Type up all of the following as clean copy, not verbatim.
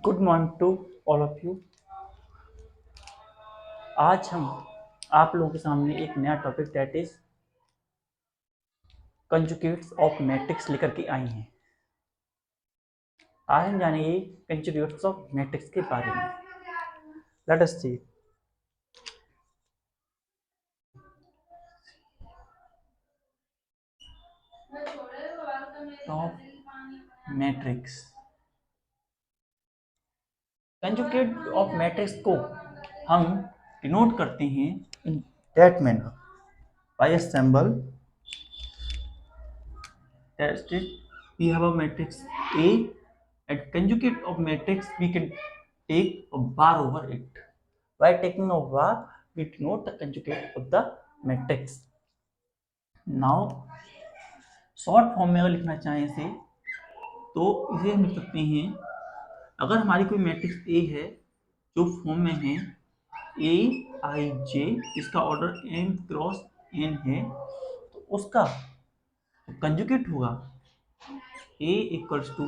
Good morning to all of you. आज हम आप लोगों के सामने एक नया topic that is conjugates of matrix लेकर के आए हैं। आज हम जानेंगे कंजुगेट्स ऑफ मैट्रिक्स के बारे में। Let us see of matrix. Conjugate of matrix को हम डिनोट करते हैं in that manner by a symbol that is we have a matrix A and conjugate of matrix we can take a bar over it. By taking a bar we denote the conjugate of the matrix. Now short form में अगर लिखना चाहें इसे तो इसे हम लिख सकते हैं। अगर हमारी कोई मैट्रिक्स ए है जो फॉर्म में है ए आई जे, इसका ऑर्डर एन क्रॉस एन है, तो उसका कंजुगेट होगा A equals to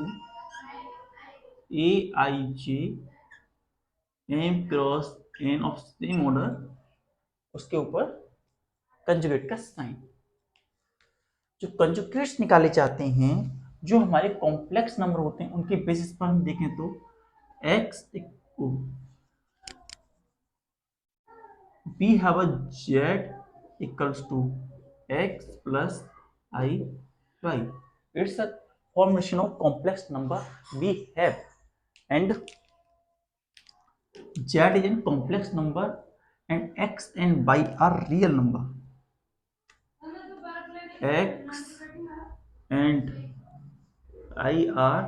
A I J M cross N of same order, उसके ऊपर कंजुगेट का साइन। जो कंजुगेट्स निकाले जाते हैं, जो हमारे कॉम्प्लेक्स नंबर होते हैं, उनके बेसिस पर हम देखें तो x we have a z equals to x plus I y. It's a formation of complex number we have, and z is a complex number and x and y are real number. X and I are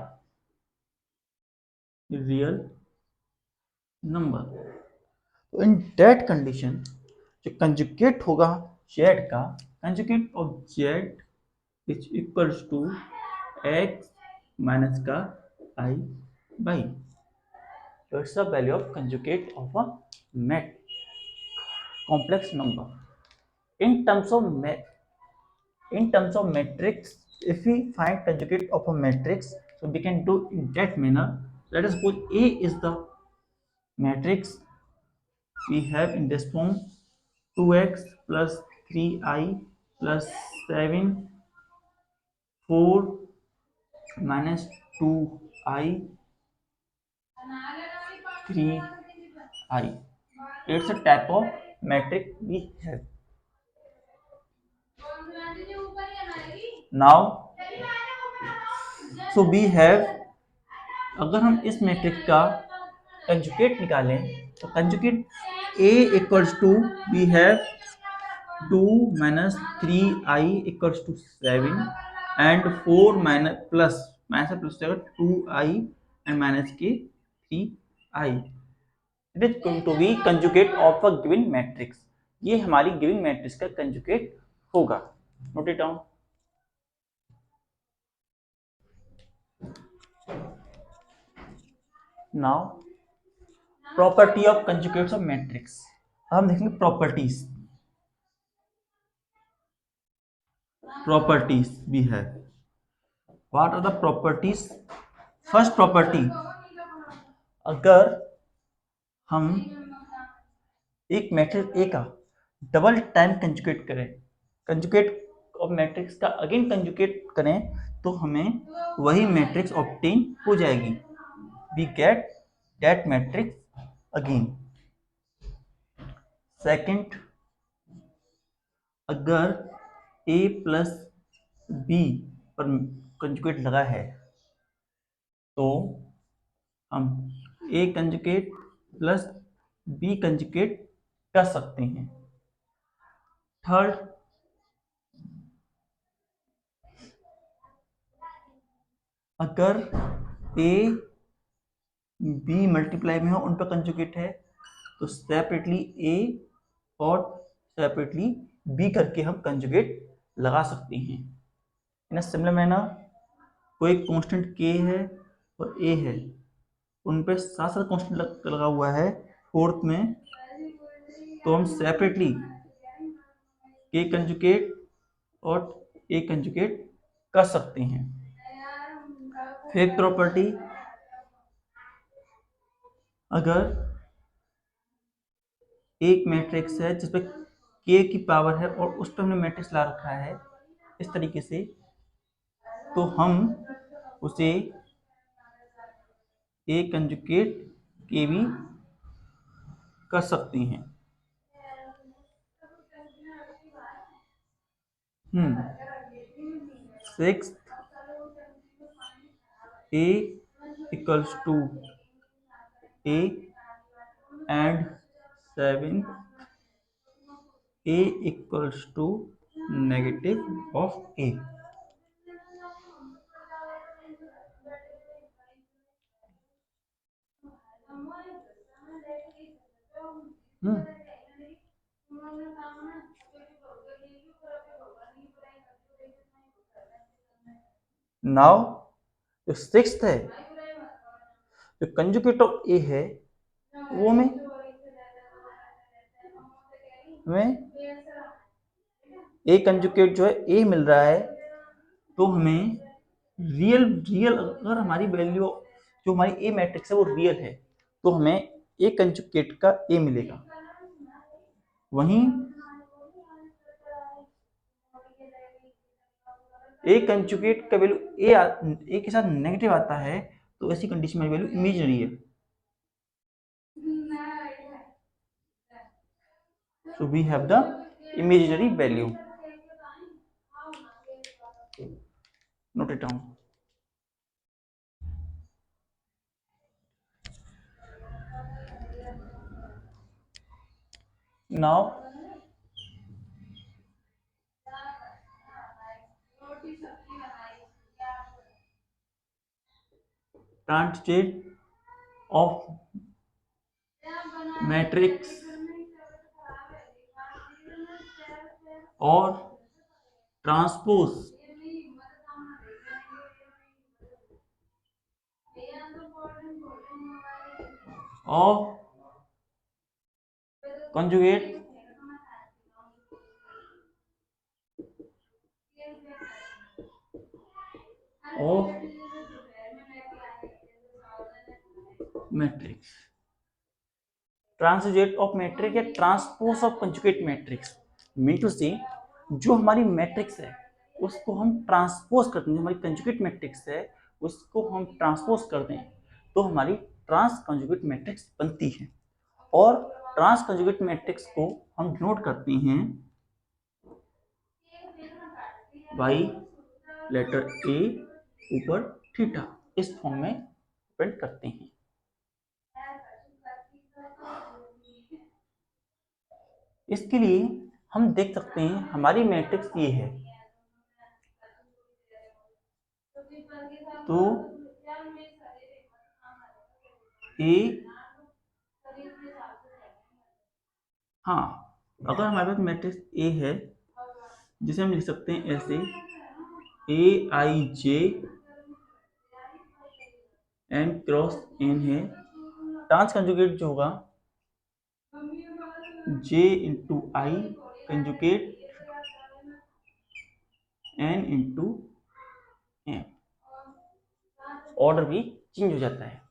real number. तो in that condition जो conjugate होगा z का, conjugate of z is equals to x minus का i by. So it's the value of conjugate of a complex number. In terms of matrix, if we find conjugate of a matrix, so we can do in that manner. Let us suppose A is the matrix we have in this form: 2x plus 3i plus 7, 4 minus 2i, 3i. It's a type of matrix we have. Now, so we have, अगर हम इस matrix का conjugate निकालें तो conjugate A equals to we have 2 minus 3i equals to 7 and 4 minus plus 7 2i and minus के 3i. It is going to be conjugate of a given matrix. ये हमारी given matrix का conjugate होगा. Note it down. Now property of conjugates of matrix. हम देखेंगे properties we have. What are the properties? First property, अगर हम एक matrix A का डबल टाइम कंजुगेट करें, कंजुगेट ऑफ मैट्रिक्स का अगेन कंजुगेट करें, तो हमें वही मैट्रिक्स ऑब्टेन हो जाएगी. We get that matrix again. Second, अगर a प्लस बी पर कंजुगेट लगा है तो हम a कंजुगेट प्लस बी कंजुगेट कर सकते हैं. थर्ड, अगर a b मल्टीप्लाई में हो, उन पर कंजुगेट है, तो सेपरेटली a और सेपरेटली b करके हम कंजुगेट लगा सकते हैं. इन सिमिलर मैनर, कोई कांस्टेंट k है और a है, उन पे साथ साथ कांस्टेंट लगा हुआ है फोर्थ में, तो हम सेपरेटली k कंजुगेट और a कंजुगेट कर सकते हैं. फिफ्थ प्रॉपर्टी, अगर एक मैट्रिक्स है जिसपे k की पावर है और उस पर हमने मैट्रिक्स ला रखा है इस तरीके से, तो हम उसे a कंजुगेट k भी कर सकते हैं। Six a equals to a and 7 a equals to negative of a। Now जो सिक्स्थ है, जो कंजुगेट ऑफ ए है, वो हमें ए कंजुगेट जो है ए मिल रहा है, तो हमें रियल रियल अगर हमारी वैल्यू जो हमारी ए मैट्रिक्स है वो रियल है तो हमें ए कंजुगेट का ए मिलेगा। वहीं ए कंजुगेट का वैल्यू ए के साथ नेगेटिव आता है तो ऐसी कंडीशन में वैल्यू इमेजिनरी है। So we have the imaginary value. Note it down. Now translate of matrix और transpose of conjugate of matrix. Transjugate of matrix या transpose of conjugate matrix mean to say जो हमारी matrix है उसको हम transpose करते हैं, जो हमारी कंजुगेट मैट्रिक्स है उसको हम ट्रांसपोज करते हैं तो हमारी ट्रांस कंजुगेट मैट्रिक्स बनती है। और ट्रांस कंजुगेट मैट्रिक्स को हम डिनोट करते हैं बाई लेटर ए ऊपर थीटा, इस फॉर्म में प्रिंट करते हैं। इसके लिए हम देख सकते हैं हमारी मैट्रिक्स ये है, तो ए, हाँ अगर हमारे पास मैट्रिक्स ए है जिसे हम लिख सकते हैं ऐसे A I J N cross N है, ट्रांस कंजुगेट जो होगा J into I conjugate N into N, order भी चेंज हो जाता है।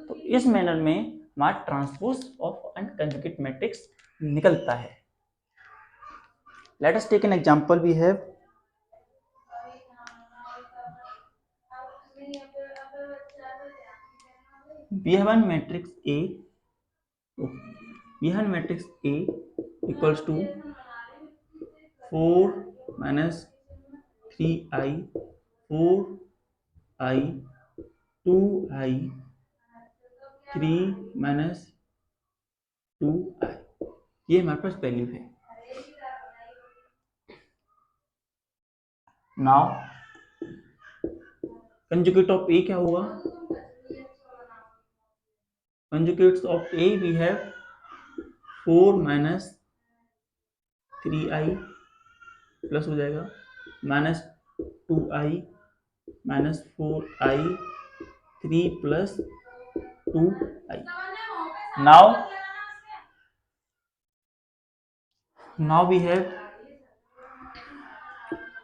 तो इस मैनर में हमारा transpose of an conjugate matrix निकलता है। Let us take an example. We have one matrix A, we have matrix A equals to 4 minus 3i 4i 2i 3 minus 2i, ये हमारे पास वैल्यू है। नाउ कंजुगेट ऑफ ए क्या होगा? Conjugates of A V have 4 minus 3i plus हो जाएगा minus 2i minus 4i 3 plus 2i। now we have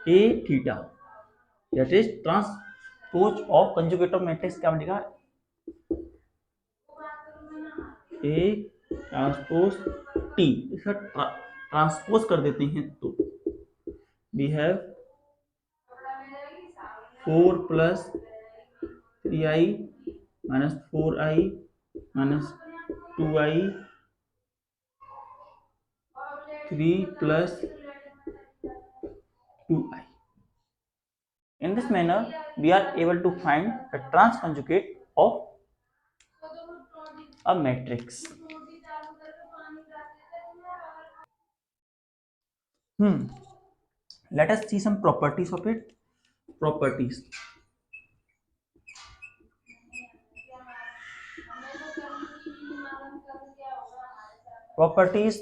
a theta, that is transpose of conjugate of matrix क्या बनेगा A transpose T, इसका transpose कर देते हैं तो we have 4 + 3i -4i -2i 3 + 2i. In this manner, we are able to find the transconjugate of a matrix. Let us see some properties of it. Properties. Properties,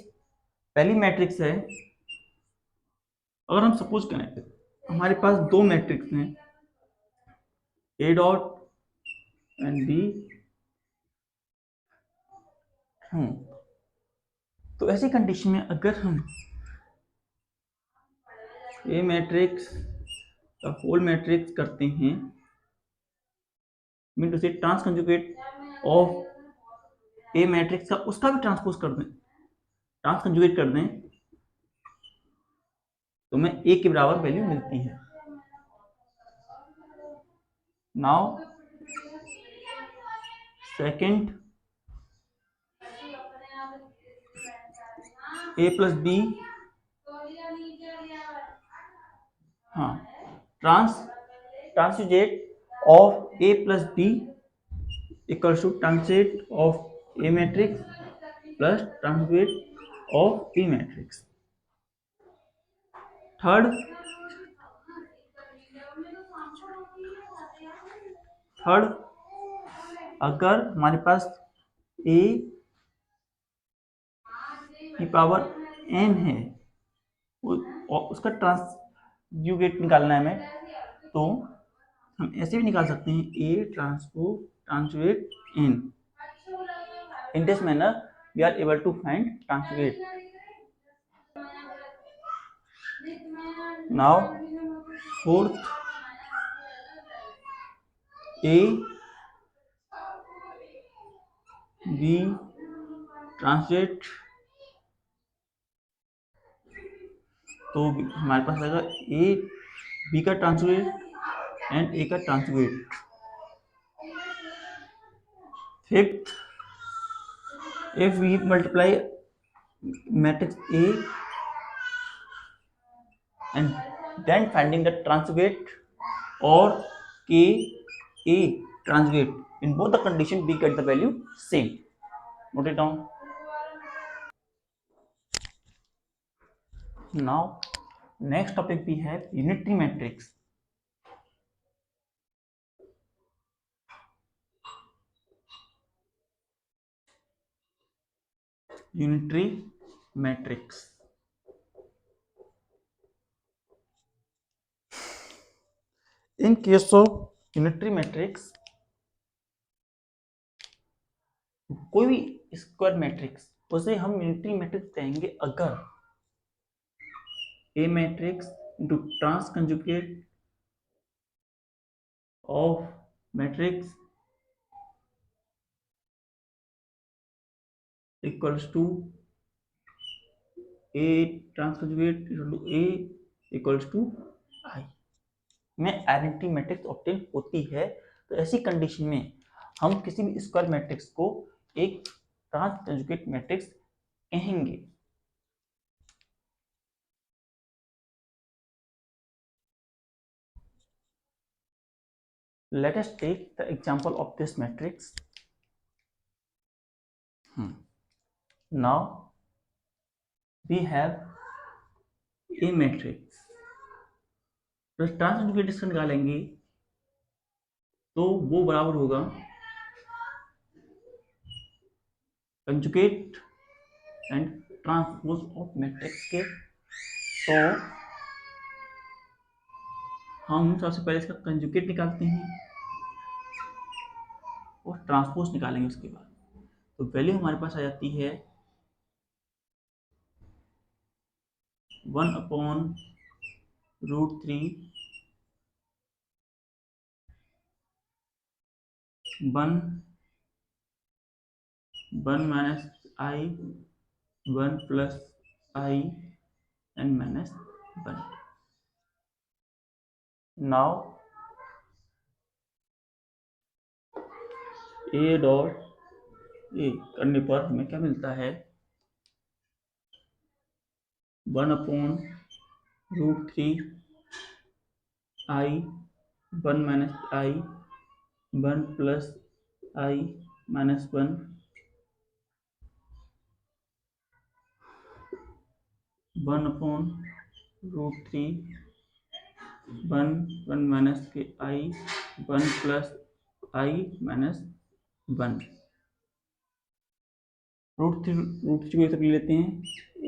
पहली matrix है, अगर हम suppose करें हमारे पास दो मैट्रिक्स हैं ए dot and B, तो ऐसी कंडीशन में अगर हम ए मैट्रिक्स का होल मैट्रिक्स करते हैं, मीन टू से trans conjugate of A matrix का उसका भी ट्रांसपोज कर दें, ट्रांस कंजुगेट कर दें, तो हमें ए के बराबर वैल्यू मिलती है. Now second, A plus B, हाँ, transjugate of A plus B equals to transjugate of A matrix plus transjugate of B matrix. Third, अगर हमारे पास ए की पावर n है और उसका ट्रांसजुगेट निकालना है हमें, तो हम ऐसे भी निकाल सकते हैं ए ट्रांसजुगेट n. In this manner, we are able to find transjugate. Now, fourth, A B ट्रांसजेट, तो हमारे पास रहेगा ए बी का ट्रांसजेट एंड ए का transjugate. Fifth, if we multiply matrix A and then finding the transjugate or K A transjugate, in both the condition we get the value same. Note it down. Now next topic we have unitary matrix. Unitary matrix. In case of unitary matrix, कोई भी square matrix, उसे हम unitary matrix कहेंगे अगर A matrix into trans conjugate of matrix equals to A trans conjugate to A equals to I में identity matrix obtain होती है. तो ऐसी कंडीशन में हम किसी भी स्क्वायर मैट्रिक्स को एक ट्रांस कंजुगेट मैट्रिक्स कहेंगे. Let us take the example of this matrix. Now we have a matrix. तो ट्रांस कंजुगेट इसका निकालेंगे तो वो बराबर होगा conjugate and transpose of matrix के. तो हम सबसे पहले इसका कंजुगेट निकालते हैं और ट्रांसपोज निकालेंगे उसके बाद. तो वैल्यू हमारे पास आ जाती है 1/√3 1 1 minus I, 1 plus I, and minus 1. Now A dot ए करने पर हमें क्या मिलता है, 1/√3 I, 1 minus I, 1 plus I minus 1, 1/√3 1 minus के I, 1 plus I minus 1। Root three को ले लेते हैं,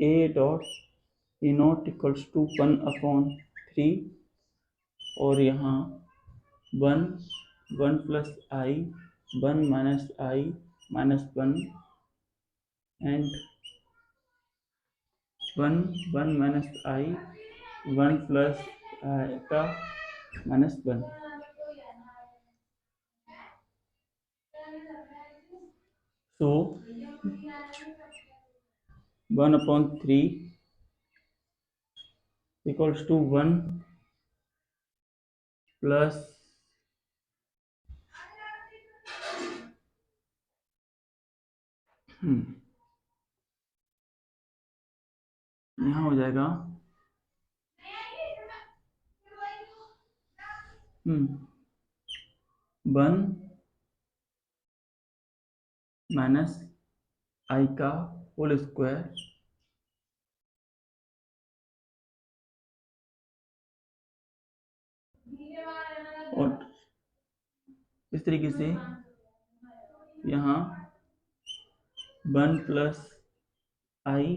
A dot A not equals to 1/3, और यहाँ 1 1 plus I, 1 minus I minus 1, and 1 1 minus I, 1 plus I का minus 1। So 1/3 equals to 1 plus यहाँ हो जाएगा 1 माइनस आई का होल स्क्वायर, और इस तरीके से यहाँ 1 plus I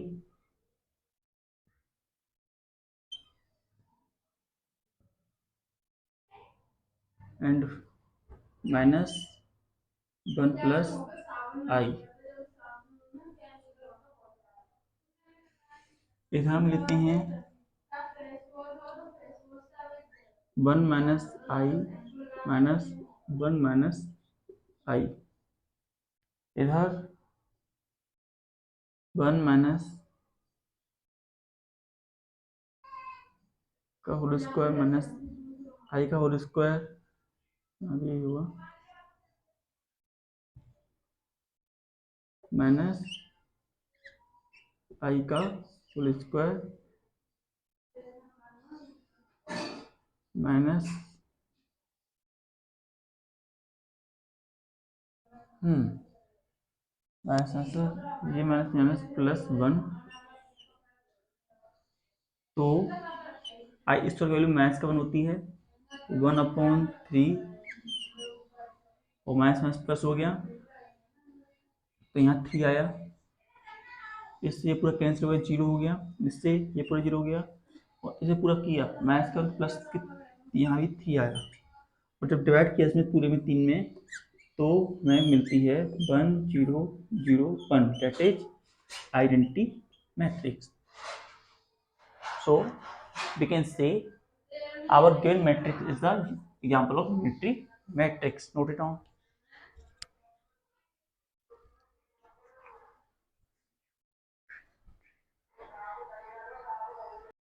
and minus 1 plus I. इधर हम लेते हैं 1 minus I minus 1 minus I, इधर 1 माइनस का होल स्क्वायर माइनस आई का होल स्क्वायर, ये हुआ माइनस आई का होल स्क्वायर माइनस माइनस ये माइनस माइनस प्लस 1। तो आई इस तरह की वैल्यू माइनस का 1 होती है, 1/3, और माइनस माइनस प्लस हो गया, तो यहाँ 3 आया, इससे ये पूरा कैंसिल हो गया, 0 हो गया, इससे ये पूरा 0 हो गया, और इसे पूरा किया माइनस का प्लस, यहाँ भी 3 आया, और जब डिवाइड किया इसमें पूरे में 3 में, तो हमें मिलती है 1 0 0 1, that is identity matrix. So we can say our given matrix is the example of unitary matrix. Note it down.